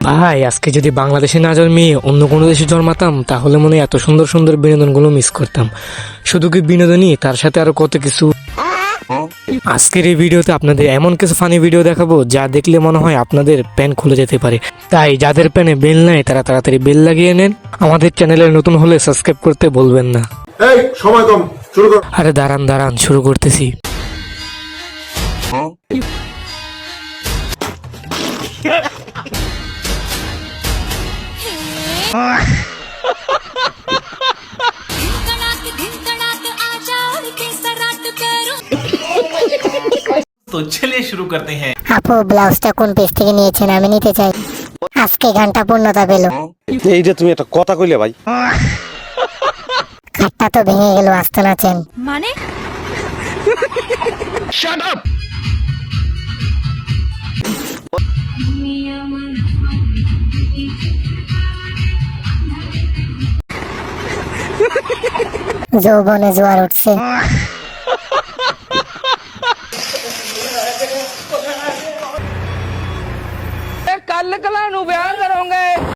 ভাই আজকে যদি বাংলাদেশে না জন্মিয়ে অন্য কোনো দেশে জন্মাতাম তাহলে মনে হয় এত সুন্দর সুন্দর বিনোদনগুলো মিস করতাম। শুধু কি বিনোদনই, তার সাথে আরো কত কিছু। আজকের এই ভিডিওতে আপনাদের এমন কিছু ফানি ভিডিও দেখাবো যা দেখলে মনে হয় আপনাদের প্যান খুলে যেতে পারে। তাই যাদের প্যানে বেল নাই তারা তাড়াতাড়ি বেল লাগিয়ে নেন। আমাদের চ্যানেলে নতুন হলে সাবস্ক্রাইব করতে বলবেন না। এই সময় কম, শুরু কর। আরে দাঁড়ান দাঁড়ান, শুরু করতেছি। तो चलिए शुरू करते हैं। আপু ব্লাউজটা কোন পেজ থেকে নিয়েছেন, আমি নিতে চাই। আজকে ঘন্টা পূর্ণতা পেল। এইটা তুমি একটা কথা কইলে ভাই। খাটটা তো ভেঙে গেল, আসতে নাচেন। মানে যৌবনে জোয়ার উঠছে। ਕੱਲ ਕਲਾ ਨੂੰ ਵਿਆਹ ਕਰੋਗੇ